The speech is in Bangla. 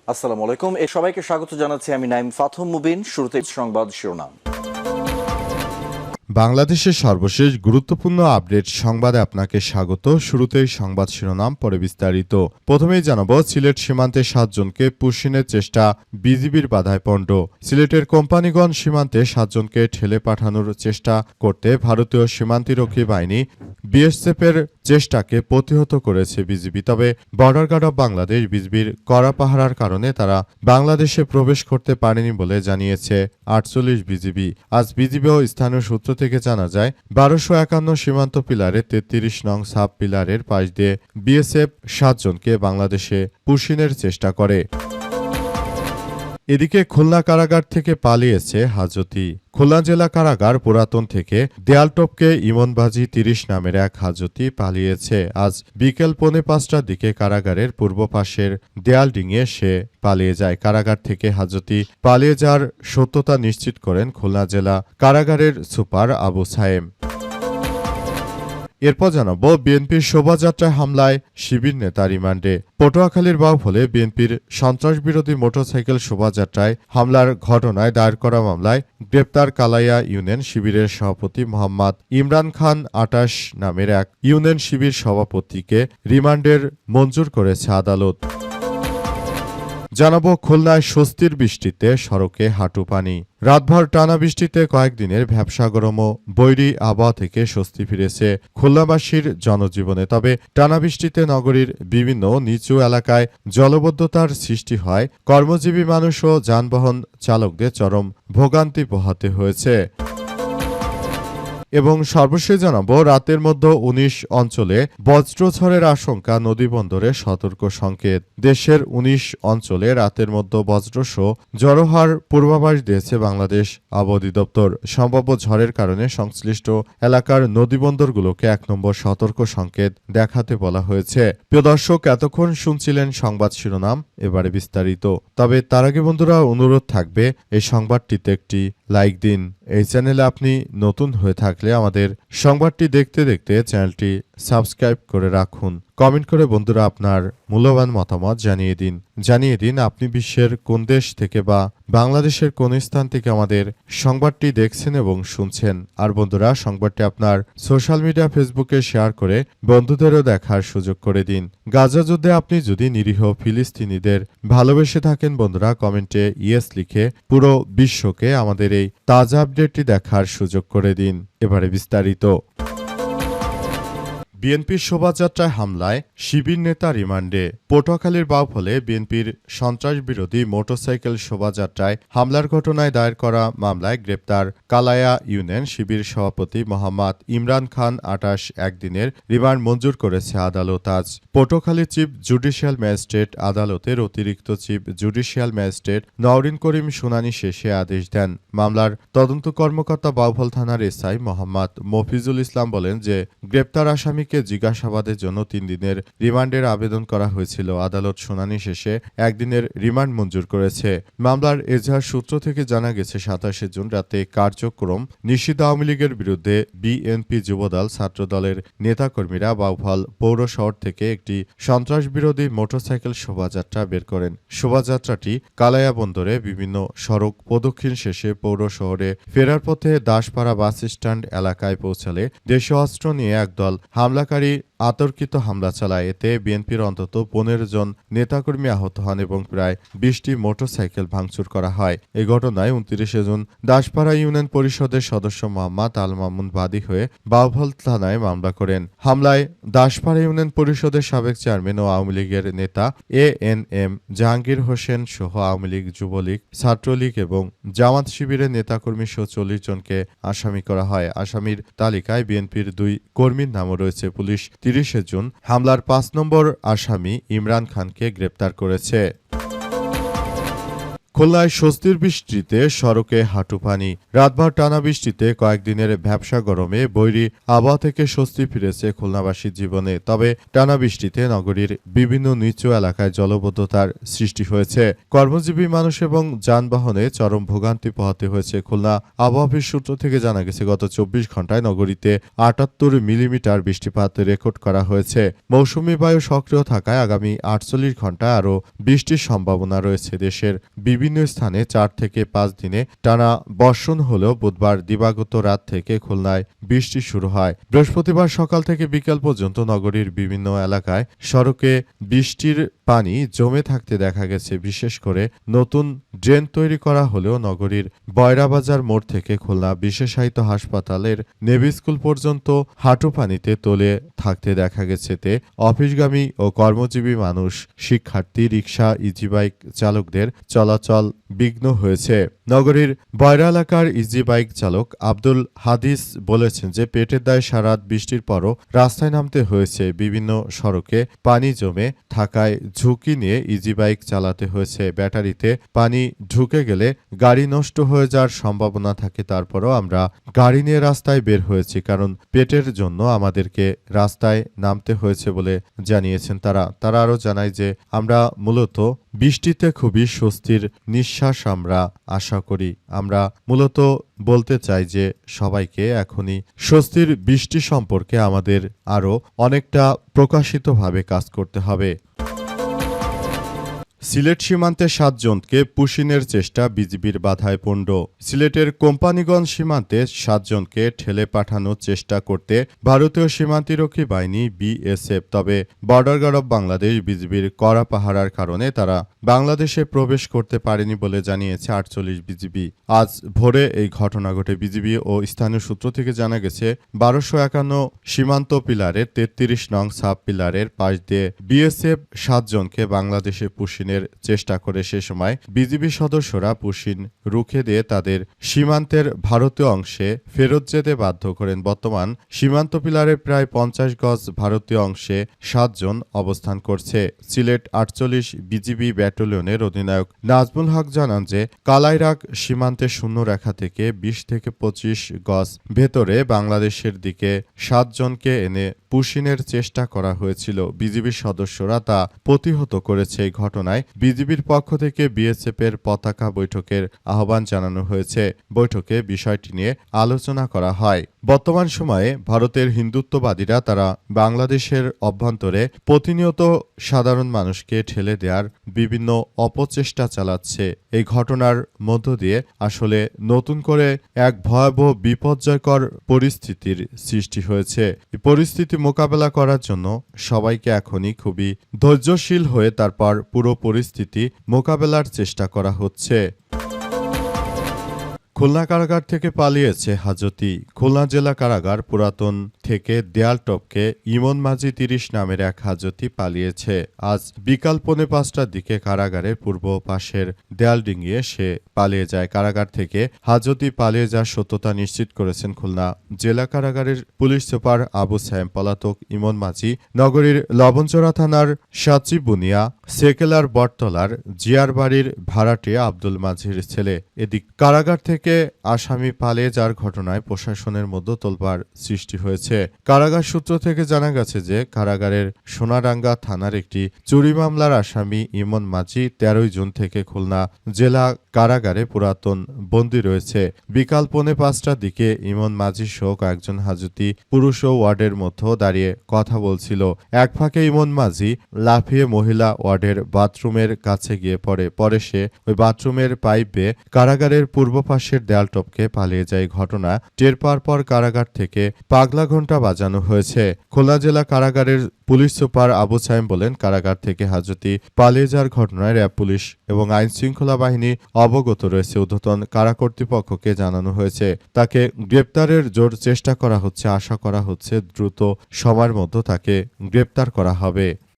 আসসালামু আলাইকুম। সবাইকে স্বাগত জানাচ্ছি আমি নাইম ফাথম মুবিন। শুরুতে সংবাদ শিরোনাম। বাংলাদেশের সর্বশেষ গুরুত্বপূর্ণ আপডেট সংবাদে আপনাকে স্বাগত। শুরুতেই সংবাদ শিরোনাম, পরে বিস্তারিত। প্রথমেই জানাব, সিলেট সীমান্তে ৭ জনকে পুশিনের চেষ্টা, বিজিবির বাধায় পণ্ড। সিলেটের কোম্পানিগঞ্জ সীমান্তে ৭ জনকে ঠেলে পাঠানোর চেষ্টা করতে ভারতীয় সীমান্তরক্ষী বাহিনী বিএসএফের চেষ্টাকে প্রতিহত করেছে বিজিবি। তবে বর্ডার গার্ড অব বাংলাদেশ বিজিবির কড়া পাহারার কারণে তারা বাংলাদেশে প্রবেশ করতে পারেনি বলে জানিয়েছে ৪৮ বিজিবি। আজ বিজিবি ও স্থানীয় সূত্র থেকে জানা যায়, ১২৫১ সীমান্ত পিলারে ৩৩ নং সাব পিলারের পাশ দিয়ে বিএসএফ ৭ জনকে বাংলাদেশে পুশিনের চেষ্টা করে। এদিকে খুলনা কারাগার থেকে পালিয়েছে হাজতি। খুলনা জেলা কারাগার পুরাতন থেকে দেয়ালটপকে ইমনবাজি ৩০ নামের এক হাজতি পালিয়েছে। আজ বিকেল ৪:৩০টার দিকে কারাগারের পূর্ব পাশের দেয়াল ডিঙিয়ে সে পালিয়ে যায়। কারাগার থেকে হাজতি পালিয়ে যাওয়ার সত্যতা নিশ্চিত করেন খুলনা জেলা কারাগারের সুপার আবু সায়েম। এরপর জানাবো, বিএনপির শোভাযাত্রায় হামলায় শিবির নেতা রিমান্ডে। পটুয়াখালীর বাউফলে বিএনপির সন্ত্রাসবিরোধী মোটরসাইকেল শোভাযাত্রায় হামলার ঘটনায় দায়ের করা মামলায় গ্রেপ্তার কালাইয়া ইউনিয়ন শিবিরের সভাপতি মোহাম্মদ ইমরান খান ২৮ নামের এক ইউনিয়ন শিবির সভাপতিকে রিমান্ডের মঞ্জুর করেছে আদালত। জানাবো, খুলনায় স্বস্তির বৃষ্টিতে সড়কে হাঁটু পানি। রাতভর টানা বৃষ্টিতে কয়েকদিনের ভ্যাপসা গরম ও বৈরী আবহাওয়া থেকে স্বস্তি ফিরেছে খুলনাবাসীর জনজীবনে। তবে টানা বৃষ্টিতে নগরীর বিভিন্ন নিচু এলাকায় জলবদ্ধতার সৃষ্টি হয় কর্মজীবী মানুষ ও যানবাহন চালকদের চরম ভোগান্তি পোহাতে হয়েছে। এবং সর্বশেষ জানাবো, রাতের মধ্যে ১৯ অঞ্চলে বজ্রঝড়ের আশঙ্কা, নদীবন্দরে সতর্ক সংকেত। দেশের ১৯ অঞ্চলে রাতের মধ্যে বজ্রসহ ঝড়ো হওয়ার পূর্বাভাস দিয়েছে বাংলাদেশ আবহাওয়া অধিদপ্তর। সম্ভাব্য ঝড়ের কারণে সংশ্লিষ্ট এলাকার নদীবন্দরগুলোকে ১ নম্বর সতর্ক সংকেত দেখাতে বলা হয়েছে। প্রিয় দর্শক, এতক্ষণ শুনছিলেন সংবাদ শিরোনাম, এবারে বিস্তারিত। তবে তার আগে বন্ধুরা, অনুরোধ থাকবে এই সংবাদটিতে একটি লাইক দিন। এই চ্যানেলে আপনি নতুন হয়ে থাকলে আমাদের সংবাদটি দেখতে দেখতে চ্যানেলটি সাবস্ক্রাইব করে রাখুন। কমেন্ট করে বন্ধুরা আপনার মূল্যবান মতামত জানিয়ে দিন আপনি বিশ্বের কোন দেশ থেকে বা বাংলাদেশের কোন স্থান থেকে আমাদের সংবাদটি দেখছেন এবং শুনছেন। আর বন্ধুরা, সংবাদটি আপনার সোশ্যাল মিডিয়া ফেসবুকে শেয়ার করে বন্ধুদেরও দেখার সুযোগ করে দিন। গাজা যুদ্ধে আপনি যদি নিরীহ ফিলিস্তিনিদের ভালোবেসে থাকেন বন্ধুরা, কমেন্টে ইয়েস লিখে পুরো বিশ্বকে আমাদের এই তাজা আপডেটটি দেখার সুযোগ করে দিন। এবারে বিস্তারিত। বিএনপির শোভাযাত্রায় হামলায় শিবির নেতা রিমান্ডে। পটুয়াখালীর বাউফলে বিএনপির সন্ত্রাসবিরোধী মোটরসাইকেল শোভাযাত্রায় হামলার ঘটনায় দায়ের করা মামলায় গ্রেপ্তার কালাইয়া ইউনিয়ন শিবির সভাপতি মোহাম্মদ ইমরান খান ২৮ একদিনের রিমান্ড মঞ্জুর করেছে আদালত। আজ পটুয়াখালী চিফ জুডিশিয়াল ম্যাজিস্ট্রেট আদালতের অতিরিক্ত চিফ জুডিশিয়াল ম্যাজিস্ট্রেট নওরিন করিম শুনানি শেষে আদেশ দেন। মামলার তদন্ত কর্মকর্তা বাউফল থানার এসআই মোহাম্মদ মফিজুল ইসলাম বলেন যে গ্রেপ্তার আসামিকে জিজ্ঞাসাবাদের জন্য ৩ দিনের রিমান্ডের আবেদন করা হয়েছিল। আদালত শুনানি শেষে ১ দিনের রিমান্ড মঞ্জুর করেছে। মামলার এজাহার সূত্র থেকে জানা গেছে, ২৭ জুন রাতে কার্যক্রম নিষিদ্ধ আওয়ামী লীগের বিরুদ্ধে বিএনপি যুবদল ছাত্রদলের নেতাকর্মীরা বাউফল পৌর শহর থেকে একটি সন্ত্রাসবিরোধী মোটরসাইকেল শোভাযাত্রা বের করেন। শোভাযাত্রাটি কালাইয়া বন্দরে বিভিন্ন সড়ক প্রদক্ষিণ শেষে পৌর শহরে ফেরার পথে দাসপাড়া বাস স্ট্যান্ড এলাকায় পৌঁছালে দেশীয় অস্ত্র নিয়ে একদল হামলাকারী আতর্কিত হামলা চালায়। এতে বিএনপির অন্তত ১৫ জন নেতাকর্মী আহত হন এবং প্রায় ২০টি মোটরসাইকেল ভাঙচুর করা হয়। এই ঘটনায় ২৯ জুন দাসপাড়া ইউনিয়ন পরিষদের সদস্য মোহাম্মদ আল মামুন বাদী হয়ে বাউফল থানায় মামলা করেন। হামলায় দাসপাড়া ইউনিয়ন পরিষদের সাবেক চেয়ারম্যান ও আওয়ামী লীগের নেতা এএনএম জাহাঙ্গীর হোসেন সহ আওয়ামী লীগ, যুবলীগ, ছাত্রলীগ এবং জামাত শিবিরের নেতাকর্মী সহ ৪০ জনকে আসামি করা হয়। আসামির তালিকায় বিএনপির ২ কর্মীর নামও রয়েছে। পুলিশ ৩০ জুন হামলার ৫ নম্বর আসামি ইমরান খানকে গ্রেপ্তার করেছে। খুলনায় স্বস্তির বৃষ্টিতে সড়কে হাঁটু পানি। রাতভর টানা বৃষ্টিতে কয়েকদিনের ভ্যাপসা গরমে বৈরী আবহাওয়া থেকে স্বস্তি ফিরেছে খুলনাবাসীর জীবনে। তবে টানা বৃষ্টিতে নগরীর বিভিন্ন নিচু এলাকায় জলাবদ্ধতার সৃষ্টি হয়েছে। কর্মজীবী মানুষ এবং যানবাহনে চরম ভোগান্তি পোহাতে হয়েছে। খুলনা আবহাওয়া অফিস সূত্র থেকে জানা গেছে, গত 24 ঘন্টায় নগরীতে 78 মিলিমিটার বৃষ্টিপাত রেকর্ড করা হয়েছে। মৌসুমী বায়ু সক্রিয় থাকায় আগামী 48 ঘন্টায় আরও বৃষ্টির সম্ভাবনা রয়েছে। দেশের বিভিন্ন স্থানে 4 থেকে 5 দিনে টানা বর্ষণ হলেও বুধবার দিবাগত রাত থেকে খুলনায় বৃষ্টি শুরু হয়। বৃহস্পতিবার সকাল থেকে বিকেল পর্যন্ত নগরীর বিভিন্ন এলাকায় সড়কে বৃষ্টির পানি জমে থাকতে দেখা গেছে। বিশেষ করে নতুন ড্রেন তৈরি করা হলেও নগরীর বয়রাবাজার মোড় থেকে খুলনা বিশেষায়িত হাসপাতালের নেভি স্কুল পর্যন্ত হাঁটু পানিতে তলে থাকতে দেখা গেছে। তে অফিসগামী ও কর্মজীবী মানুষ, শিক্ষার্থী, রিকশা, ইজি বাইক চালকদের চলাচল বিঘ্ন হয়েছে। নগরীর বয়রা এলাকার ইজি বাইক চালক আব্দুল হাদিস বলেছেন যে পেটের দায়ে সারাত বৃষ্টির পরও রাস্তায় নামতে হয়েছে। বিভিন্ন সড়কে পানি জমে থাকায় ঝুঁকি নিয়ে ইজি বাইক চালাতে হয়েছে। ব্যাটারিতে পানি ঢুকে গেলে গাড়ি নষ্ট হয়ে যাওয়ার সম্ভাবনা থাকে। তারপরও আমরা গাড়ি নিয়ে রাস্তায় বের হয়েছি, কারণ পেটের জন্য আমাদেরকে রাস্তায় নামতে হয়েছে বলে জানিয়েছেন তারা আরও জানায় যে আমরা মূলত বৃষ্টিতে খুবই স্বস্তির নিঃশ্বাস আমরা আশা করি। আমরা মূলত বলতে চাই যে সবাইকে এখনই স্বস্তির বৃষ্টি সম্পর্কে আমাদের আরও অনেকটা প্রকাশিতভাবে কাজ করতে হবে। সিলেট সীমান্তে 7 জনকে পুশিনের চেষ্টা, বিজিবির বাধায় পণ্ড। সিলেটের কোম্পানিগঞ্জ সীমান্তে 7 জনকে ঠেলে পাঠানোর চেষ্টা করতে ভারতীয় সীমান্তরক্ষী বাহিনী বিএসএফ, তবে বর্ডার গার্ড অব বাংলাদেশ বিজিবির কড়া পাহারার কারণে তারা বাংলাদেশে প্রবেশ করতে পারেনি বলে জানিয়েছে 48 বিজিবি। আজ ভোরে এই ঘটনা ঘটে। বিজিবি ও স্থানীয় সূত্র থেকে জানা গেছে, 1251 সীমান্ত পিলারের 33 নং সাব পিলারের পাশ দিয়ে বিএসএফ 7 জনকে বাংলাদেশে পুশিনের চেষ্টা করে। সে সময় বিজিবি সদস্যরা পুশিন রুখে দিয়ে তাদের সীমান্তের ভারতীয় অংশে ফেরত যেতে বাধ্য করেন। বর্তমান সীমান্ত পিলারের প্রায় 50 গজ ভারতীয় অংশে 7 জন অবস্থান করছে। সিলেট 48 বিজিবি ব্যাটালিয়নের অধিনায়ক নাজমুল হক জানান যে কালাইরাগ সীমান্তে শূন্য রেখা থেকে 20 থেকে 25 গজ ভেতরে বাংলাদেশের দিকে 7 জনকে এনে পুশিনের চেষ্টা করা হয়েছিল। বিজিবির সদস্যরা তা প্রতিহত করেছে। এই ঘটনায় বিজিবির পক্ষ থেকে বিএসএফ এর পতাকা বৈঠকের আহ্বান জানানো হয়েছে। বৈঠকে বিষয়টি নিয়ে আলোচনা করা হয়। বর্তমান সময়ে ভারতের হিন্দুত্ববাদীরা তারা বাংলাদেশের অভ্যন্তরে প্রতিনিয়ত সাধারণ মানুষকে ঠেলে দেওয়ার বিভিন্ন অপচেষ্টা চালাচ্ছে। এই ঘটনার মধ্য দিয়ে আসলে নতুন করে এক ভয়াবহ বিপর্যয়কর পরিস্থিতির সৃষ্টি হয়েছে। এই পরিস্থিতি মোকাবেলা করার জন্য সবাইকে এখনই খুবই ধৈর্যশীল হয়ে তারপর পুরো পরিস্থিতি মোকাবেলার চেষ্টা করা হচ্ছে। খুলনা কারাগার থেকে পালিয়েছে হাজতি। খুলনা জেলা কারাগার পুরাতন থেকে দেয়াল টপকে ইমন মাঝি 30 নামের এক হাজতি পালিয়েছে। আজ বিকাল 4:45টার দিকে কারাগারের পূর্ব পাশের দেয়াল ডিঙিয়ে সে পালিয়ে যায়। কারাগার থেকে হাজতি পালিয়ে যাওয়ার সত্যতা নিশ্চিত করেছেন খুলনা জেলা কারাগারের পুলিশ সুপার আবু সায়েম। পলাতক ইমন মাঝি নগরীর লবণচড়া থানার সাচিবুনিয়া সেকেলার বটতলার জিয়ার বাড়ির ভাড়াটিয়া আব্দুল মাঝির ছেলে। এদিক কারাগার থেকে আসামি পালিয়ে যাওয়ার ঘটনায় প্রশাসনের মধ্যে তোলপাড় সৃষ্টি হয়েছে। কারাগার সূত্র থেকে জানা গেছে যে কারাগারের সোনাডাঙ্গা থানার একটি চুরি মামলার আসামি ইমন মাঝি 13 জুন থেকে খুলনা জেলা কারাগারে পুরাতন বন্দী রয়েছে। বিকাল 4:45টার দিকে ইমন মাঝি সহ কয়েকজন হাজতি পুরুষ ও ওয়ার্ডের মধ্যে দাঁড়িয়ে কথা বলছিল। এক ফাঁকে ইমন মাঝি লাফিয়ে মহিলা ওয়ার্ডের বাথরুমের কাছে গিয়ে পরে সে ওই বাথরুমের পাইপ বেয়ে কারাগারের পূর্ব পাশের দেয়াল টপকে পালিয়ে যায়। ঘটনা টের পাওয়ার পর কারাগার থেকে পাগলা ঘণ্টা বাজানো হয়েছে। খুলনা জেলা কারাগারের পুলিশ সুপার আবু সায়েম বলেন, কারাগার থেকে হাজতি পালিয়ে যাওয়ার ঘটনায় র্যাব, পুলিশ এবং আইন শৃঙ্খলা বাহিনী অবগত রয়েছে। ঊর্ধ্বতন কারা কর্তৃপক্ষকে জানানো হয়েছে। তাকে গ্রেপ্তারের জোর চেষ্টা করা হচ্ছে। আশা করা হচ্ছে দ্রুত সময়ের মধ্যে তাকে গ্রেপ্তার করা হবে।